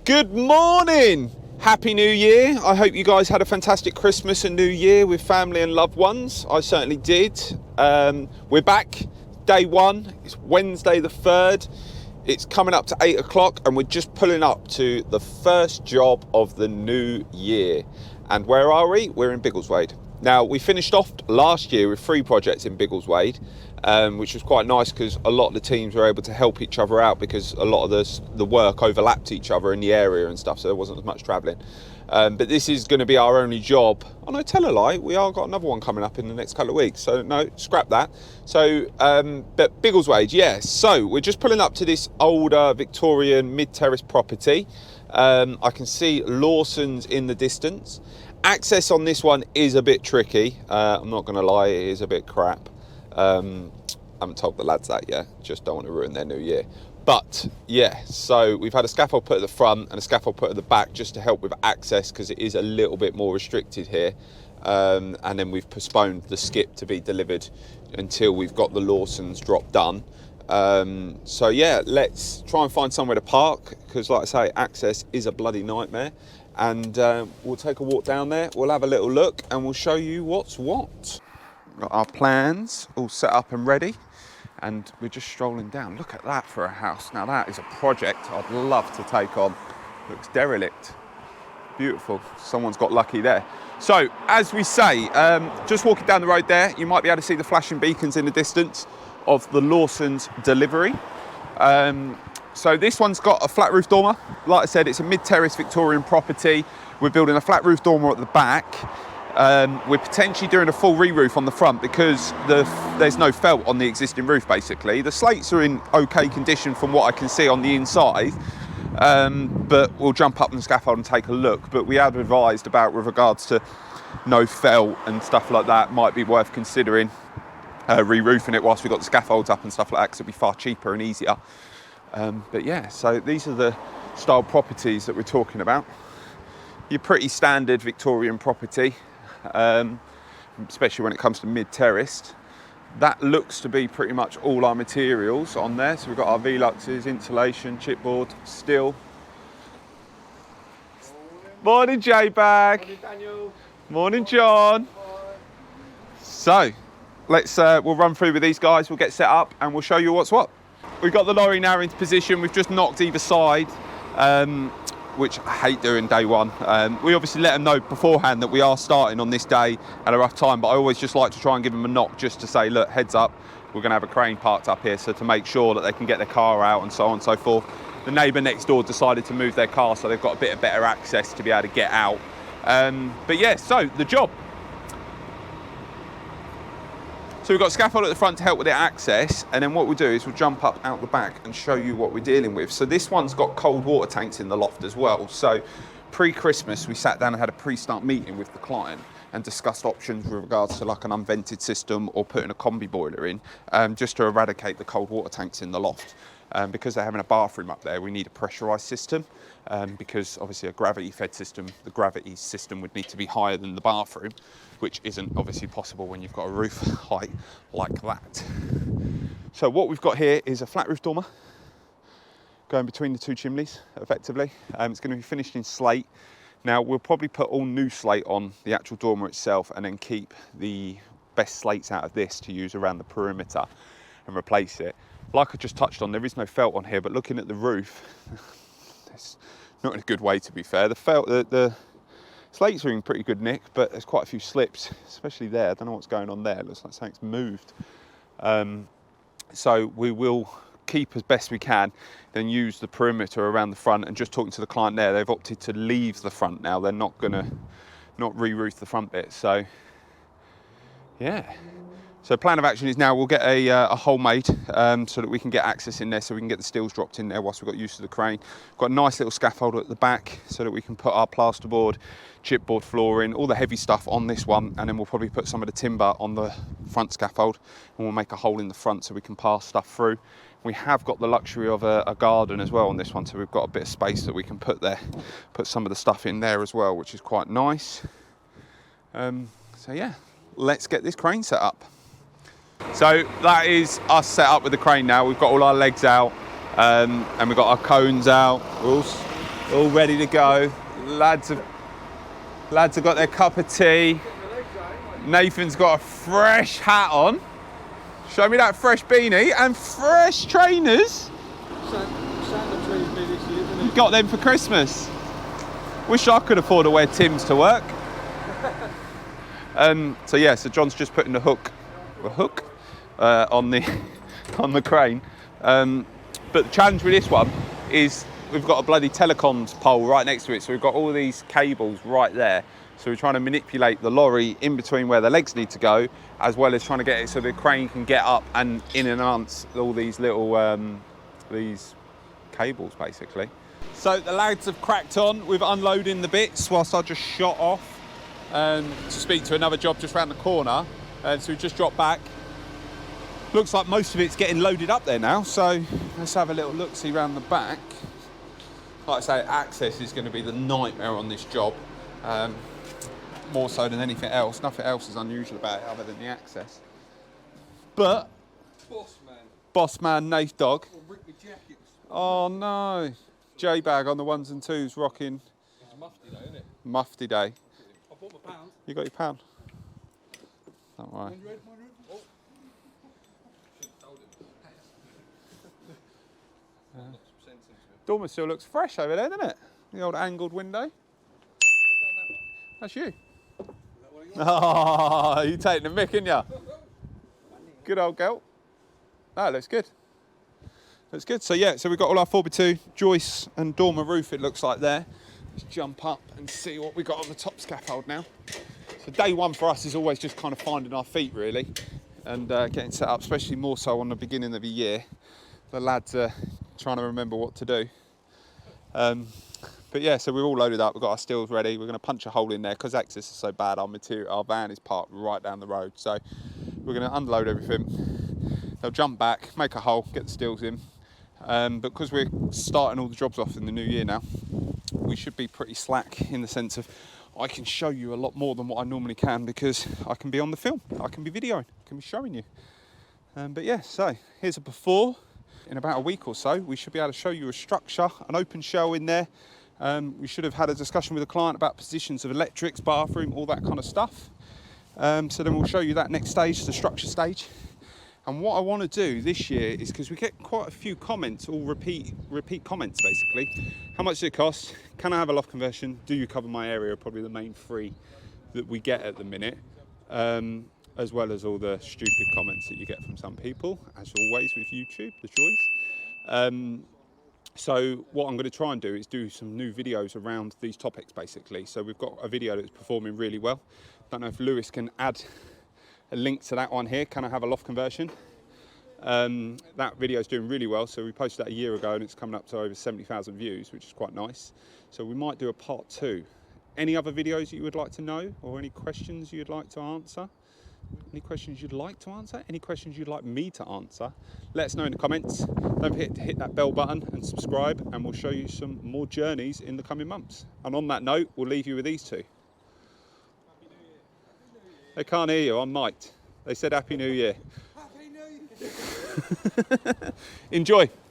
Good morning! Happy New Year. I hope you guys had a fantastic Christmas and New Year with family and loved ones. I certainly did. We're back, day one. It's Wednesday the 3rd. It's coming up to 8 o'clock and we're just pulling up to the first job of the new year. And where are we? We're in Biggleswade. Now, we finished off last year with 3 projects in Biggleswade, which was quite nice because a lot of the teams were able to help each other out because a lot of the work overlapped each other in the area and stuff, so there wasn't as much travelling. But this is going to be our only job. Oh no, tell a lie, we are got another one coming up in the next couple of weeks, so no, scrap that. So, but Biggleswade, yes. So we're just pulling up to this older Victorian mid-terrace property. I can see Lawson's in the distance. Access on this one is a bit tricky. I'm not going to lie, it is a bit crap. I haven't told the lads that yet, just don't want to ruin their new year. But yeah, so we've had a scaffold put at the front and a scaffold put at the back just to help with access because it is a little bit more restricted here. And then we've postponed the skip to be delivered until we've got the Lawson's drop done. So yeah, let's try and find somewhere to park because like I say, access is a bloody nightmare. And we'll take a walk down there, we'll have a little look and we'll show you what's what. Got our plans all set up and ready and we're just strolling down. Look at that for a house. Now that is a project I'd love to take on. Looks derelict. Beautiful. Someone's got lucky there. So as we say, just walking down the road there, you might be able to see the flashing beacons in the distance of the Lawson's delivery. So this one's got a flat roof dormer. Like I said, it's a mid-terrace Victorian property. We're building a flat roof dormer at the back. We're potentially doing a full re-roof on the front because there's no felt on the existing roof basically. The slates are in okay condition from what I can see on the inside, but we'll jump up on the scaffold and take a look. But we had advised about with regards to no felt and stuff like that, might be worth considering re-roofing it whilst we've got the scaffolds up and stuff like that because it'll be far cheaper and easier. But yeah, so these are the style properties that we're talking about. Your pretty standard Victorian property, especially when it comes to mid-terraced. That looks to be pretty much all our materials on there. So we've got our Veluxes, insulation, chipboard, steel. Morning, J-Bag. Morning, Daniel. Morning, John. So let's we'll run through with these guys, we'll get set up and we'll show you what's what. We've got the lorry now into position, we've just knocked either side, which I hate doing day one. We obviously let them know beforehand that we are starting on this day at a rough time, but I always just like to try and give them a knock just to say, look, heads up, we're going to have a crane parked up here, so to make sure that they can get their car out and so on and so forth. The neighbour next door decided to move their car, so they've got a bit of better access to be able to get out. But yeah, so the job. So we've got scaffold at the front to help with the access, and then what we'll do is we'll jump up out the back and show you what we're dealing with. So this one's got cold water tanks in the loft as well. So pre-Christmas, we sat down and had a pre-start meeting with the client and discussed options with regards to like an unvented system or putting a combi boiler in, just to eradicate the cold water tanks in the loft. Because they're having a bathroom up there, we need a pressurised system, because obviously a gravity-fed system, the gravity system would need to be higher than the bathroom, which isn't obviously possible when you've got a roof height like that. So what we've got here is a flat roof dormer going between the 2 chimneys, effectively. It's going to be finished in slate. Now we'll probably put all new slate on the actual dormer itself and then keep the best slates out of this to use around the perimeter and replace it. Like I just touched on, there is no felt on here, but looking at the roof, it's not in a good way to be fair. The slates are in pretty good nick, but there's quite a few slips, especially there. I don't know what's going on there. It looks like something's moved. So we will keep as best we can, then use the perimeter around the front. And just talking to the client there, they've opted to leave the front now. They're not gonna re-roof the front bit. So yeah. So plan of action is now we'll get a hole made so that we can get access in there, so we can get the steels dropped in there whilst we've got used to the crane. We've got a nice little scaffold at the back so that we can put our plasterboard, chipboard flooring, all the heavy stuff on this one, and then we'll probably put some of the timber on the front scaffold and we'll make a hole in the front so we can pass stuff through. We have got the luxury of a garden as well on this one, so we've got a bit of space that we can put there, put some of the stuff in there as well, which is quite nice. So yeah, let's get this crane set up. So that is us set up with the crane now. We've got all our legs out and we've got our cones out. all ready to go. Lads have got their cup of tea. Nathan's got a fresh hat on. Show me that fresh beanie and fresh trainers. Got them for Christmas. Wish I could afford to wear Tim's to work. So John's just putting a hook on the crane. But the challenge with this one is we've got a bloody telecoms pole right next to it, so we've got all these cables right there. So we're trying to manipulate the lorry in between where the legs need to go, as well as trying to get it so the crane can get up and in and amongst all these little these cables, basically. So the lads have cracked on with unloading the bits whilst I just shot off to speak to another job just around the corner. So we just dropped back. Looks like most of it's getting loaded up there now, so let's have a little look-see around the back. Like I say, access is going to be the nightmare on this job, more so than anything else. Nothing else is unusual about it other than the access. But boss man Nath Dog. Oh no, J-Bag on the 1s and 2s rocking. It's mufti day, isn't it? Mufti day. I bought my pound. You got your pound? Don't worry. Dormer still looks fresh over there, doesn't it? The old angled window. That's you. Oh, you taking the mick, ain't ya? Good old girl. That looks good. Looks good. So yeah, so we've got all our 4x2 joists and dormer roof, it looks like there. Let's jump up and see what we got on the top scaffold now. So day one for us is always just kind of finding our feet really and getting set up, especially more so on the beginning of the year. The lads are trying to remember what to do. But yeah, so we're all loaded up, we've got our steels ready. We're going to punch a hole in there because access is so bad. Our van is parked right down the road. So we're going to unload everything. They'll jump back, make a hole, get the steels in. But because we're starting all the jobs off in the new year now, we should be pretty slack in the sense of I can show you a lot more than what I normally can because I can be on the film, I can be videoing, I can be showing you. But yeah, so here's a before. In about a week or so, we should be able to show you a structure, an open shell in there. We should have had a discussion with the client about positions of electrics, bathroom, all that kind of stuff. So then we'll show you that next stage, the structure stage. And what I want to do this year is, because we get quite a few comments, all repeat comments basically. How much does it cost? Can I have a loft conversion? Do you cover my area? Probably the main three that we get at the minute. As well as all the stupid comments that you get from some people, as always with YouTube, the joys. So what I'm going to try and do is do some new videos around these topics basically. So we've got a video that's performing really well. Don't know if Lewis can add a link to that one here. Can I have a loft conversion? That video is doing really well. So we posted that a year ago and it's coming up to over 70,000 views, which is quite nice. So we might do a part 2. Any other videos that you would like to know or any questions you'd like to answer? Any questions you'd like to answer? Any questions you'd like me to answer? Let us know in the comments. Don't forget to hit that bell button and subscribe, and we'll show you some more journeys in the coming months. And on that note, we'll leave you with these two. Happy New Year. Happy New Year. They can't hear you, I'm mic'd. They said Happy New Year. Happy New Year. Enjoy.